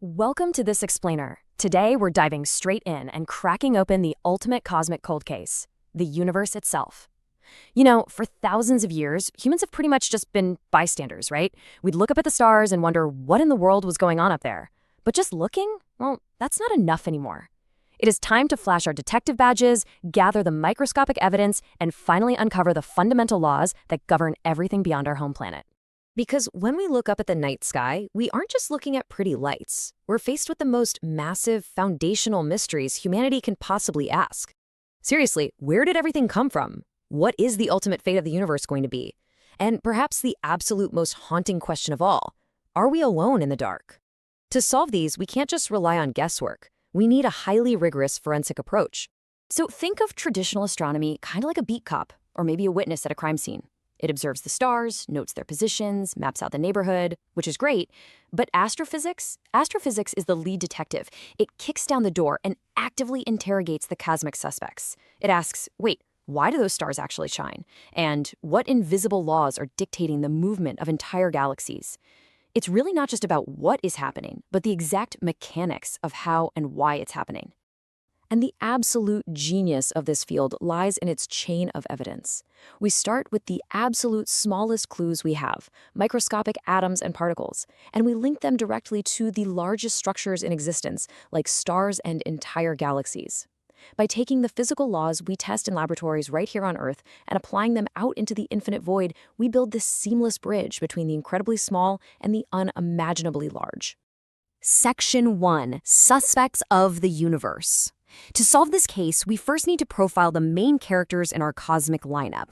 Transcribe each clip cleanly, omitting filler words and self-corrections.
Welcome to This Explainer. Today, we're diving straight in and cracking open the ultimate cosmic cold case, the universe itself. For thousands of years, humans have pretty much just been bystanders, right? We'd look up at the stars and wonder what in the world was going on up there. But just looking? Well, that's not enough anymore. It is time to flash our detective badges, gather the microscopic evidence, and finally uncover the fundamental laws that govern everything beyond our home planet. Because when we look up at the night sky, we aren't just looking at pretty lights. We're faced with the most massive, foundational mysteries humanity can possibly ask. Seriously, where did everything come from? What is the ultimate fate of the universe going to be? And perhaps the absolute most haunting question of all, are we alone in the dark? To solve these, we can't just rely on guesswork. We need a highly rigorous forensic approach. So think of traditional astronomy kind of like a beat cop, or maybe a witness at a crime scene. It observes the stars, notes their positions, maps out the neighborhood, which is great. But astrophysics is the lead detective. It kicks down the door and actively interrogates the cosmic suspects. It asks, wait, why do those stars actually shine? And what invisible laws are dictating the movement of entire galaxies? It's really not just about what is happening, but the exact mechanics of how and why it's happening. And the absolute genius of this field lies in its chain of evidence. We start with the absolute smallest clues we have, microscopic atoms and particles, and we link them directly to the largest structures in existence, like stars and entire galaxies. By taking the physical laws we test in laboratories right here on Earth and applying them out into the infinite void, we build this seamless bridge between the incredibly small and the unimaginably large. Section 1. Suspects of the universe. To solve this case, we first need to profile the main characters in our cosmic lineup.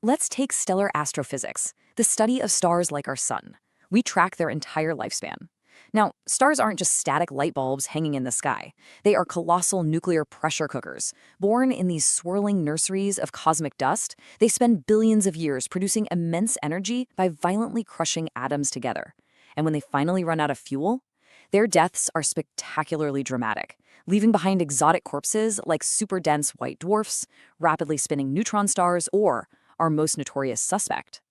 Let's take stellar astrophysics, the study of stars like our sun. We track their entire lifespan. Now, stars aren't just static light bulbs hanging in the sky. They are colossal nuclear pressure cookers. Born in these swirling nurseries of cosmic dust, they spend billions of years producing immense energy by violently crushing atoms together. And when they finally run out of fuel, their deaths are spectacularly dramatic, leaving behind exotic corpses like super-dense white dwarfs, rapidly spinning neutron stars, or our most notorious suspect.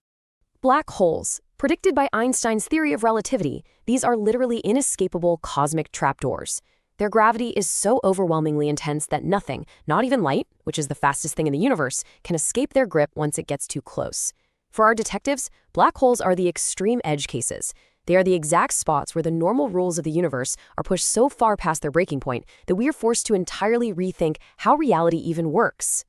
Black holes. Predicted by Einstein's theory of relativity, these are literally inescapable cosmic trapdoors. Their gravity is so overwhelmingly intense that nothing, not even light, which is the fastest thing in the universe, can escape their grip once it gets too close. For our detectives, black holes are the extreme edge cases. They are the exact spots where the normal rules of the universe are pushed so far past their breaking point that we are forced to entirely rethink how reality even works.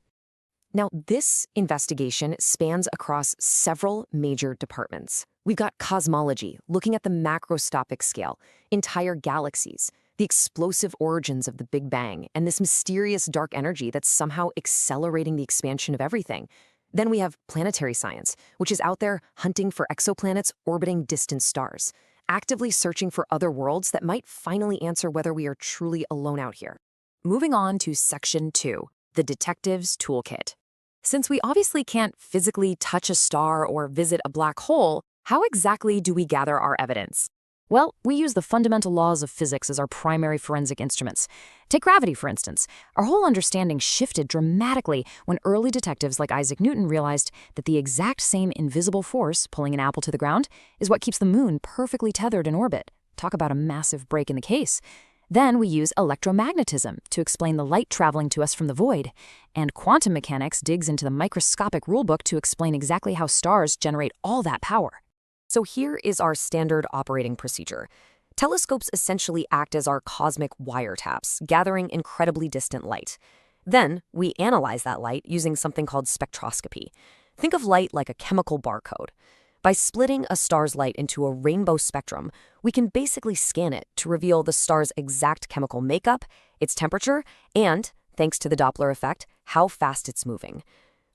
Now, this investigation spans across several major departments. We've got cosmology, looking at the macroscopic scale, entire galaxies, the explosive origins of the Big Bang, and this mysterious dark energy that's somehow accelerating the expansion of everything. Then we have planetary science, which is out there hunting for exoplanets orbiting distant stars, actively searching for other worlds that might finally answer whether we are truly alone out here. Moving on to Section 2, the Detective's Toolkit. Since we obviously can't physically touch a star or visit a black hole, how exactly do we gather our evidence? Well, we use the fundamental laws of physics as our primary forensic instruments. Take gravity, for instance. Our whole understanding shifted dramatically when early detectives like Isaac Newton realized that the exact same invisible force pulling an apple to the ground is what keeps the moon perfectly tethered in orbit. Talk about a massive break in the case. Then we use electromagnetism to explain the light traveling to us from the void. And quantum mechanics digs into the microscopic rulebook to explain exactly how stars generate all that power. So here is our standard operating procedure. Telescopes essentially act as our cosmic wiretaps, gathering incredibly distant light. Then we analyze that light using something called spectroscopy. Think of light like a chemical barcode. By splitting a star's light into a rainbow spectrum, we can basically scan it to reveal the star's exact chemical makeup, its temperature, and, thanks to the Doppler effect, how fast it's moving.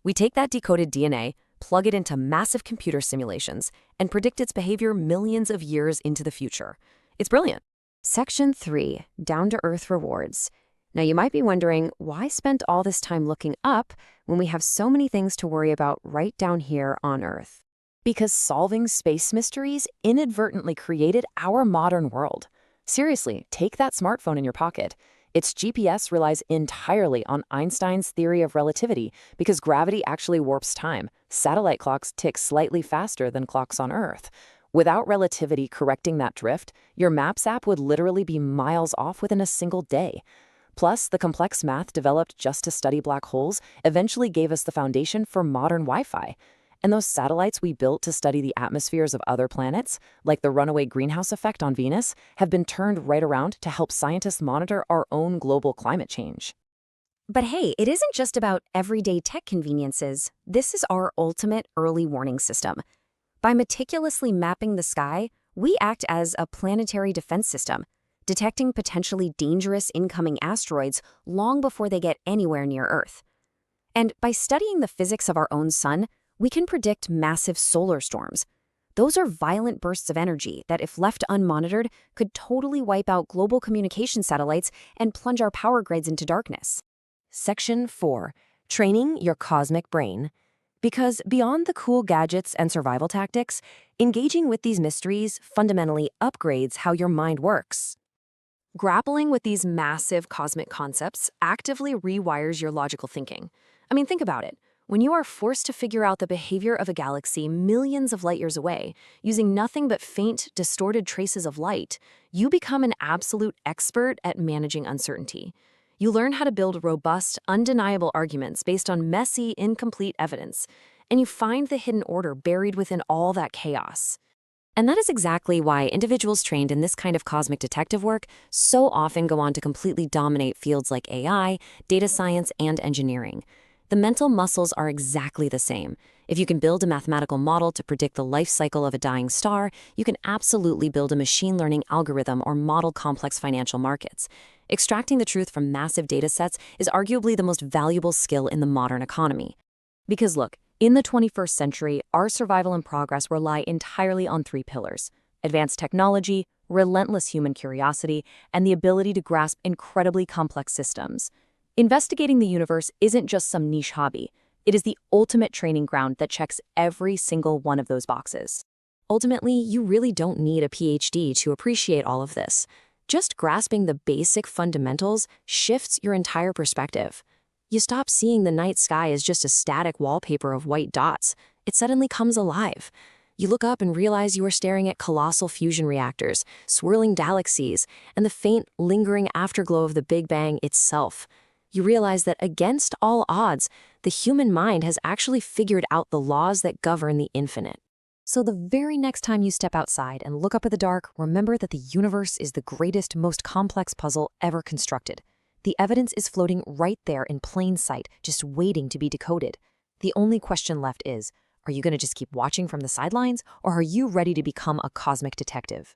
We take that decoded DNA, plug it into massive computer simulations, and predict its behavior millions of years into the future. It's brilliant. Section 3, Down-to-Earth Rewards. Now you might be wondering, why spend all this time looking up when we have so many things to worry about right down here on Earth? Because solving space mysteries inadvertently created our modern world. Seriously, take that smartphone in your pocket. Its GPS relies entirely on Einstein's theory of relativity because gravity actually warps time. Satellite clocks tick slightly faster than clocks on Earth. Without relativity correcting that drift, your Maps app would literally be miles off within a single day. Plus, the complex math developed just to study black holes eventually gave us the foundation for modern Wi-Fi. And those satellites we built to study the atmospheres of other planets, like the runaway greenhouse effect on Venus, have been turned right around to help scientists monitor our own global climate change. But hey, it isn't just about everyday tech conveniences. This is our ultimate early warning system. By meticulously mapping the sky, we act as a planetary defense system, detecting potentially dangerous incoming asteroids long before they get anywhere near Earth. And by studying the physics of our own sun, we can predict massive solar storms. Those are violent bursts of energy that, if left unmonitored, could totally wipe out global communication satellites and plunge our power grids into darkness. Section 4. Training your cosmic brain. Because beyond the cool gadgets and survival tactics, engaging with these mysteries fundamentally upgrades how your mind works. Grappling with these massive cosmic concepts actively rewires your logical thinking. I mean, think about it. When you are forced to figure out the behavior of a galaxy millions of light years away, using nothing but faint, distorted traces of light, you become an absolute expert at managing uncertainty. You learn how to build robust, undeniable arguments based on messy, incomplete evidence, and you find the hidden order buried within all that chaos. And that is exactly why individuals trained in this kind of cosmic detective work so often go on to completely dominate fields like AI, data science, and engineering. The mental muscles are exactly the same. If you can build a mathematical model to predict the life cycle of a dying star, you can absolutely build a machine learning algorithm or model complex financial markets. Extracting the truth from massive data sets is arguably the most valuable skill in the modern economy. Because look, in the 21st century, our survival and progress rely entirely on three pillars: advanced technology, relentless human curiosity, and the ability to grasp incredibly complex systems. Investigating the universe isn't just some niche hobby. It is the ultimate training ground that checks every single one of those boxes. Ultimately, you really don't need a PhD to appreciate all of this. Just grasping the basic fundamentals shifts your entire perspective. You stop seeing the night sky as just a static wallpaper of white dots. It suddenly comes alive. You look up and realize you are staring at colossal fusion reactors, swirling galaxies, and the faint, lingering afterglow of the Big Bang itself. You realize that against all odds, the human mind has actually figured out the laws that govern the infinite. So the very next time you step outside and look up at the dark, remember that the universe is the greatest, most complex puzzle ever constructed. The evidence is floating right there in plain sight, just waiting to be decoded. The only question left is, are you going to just keep watching from the sidelines, or are you ready to become a cosmic detective?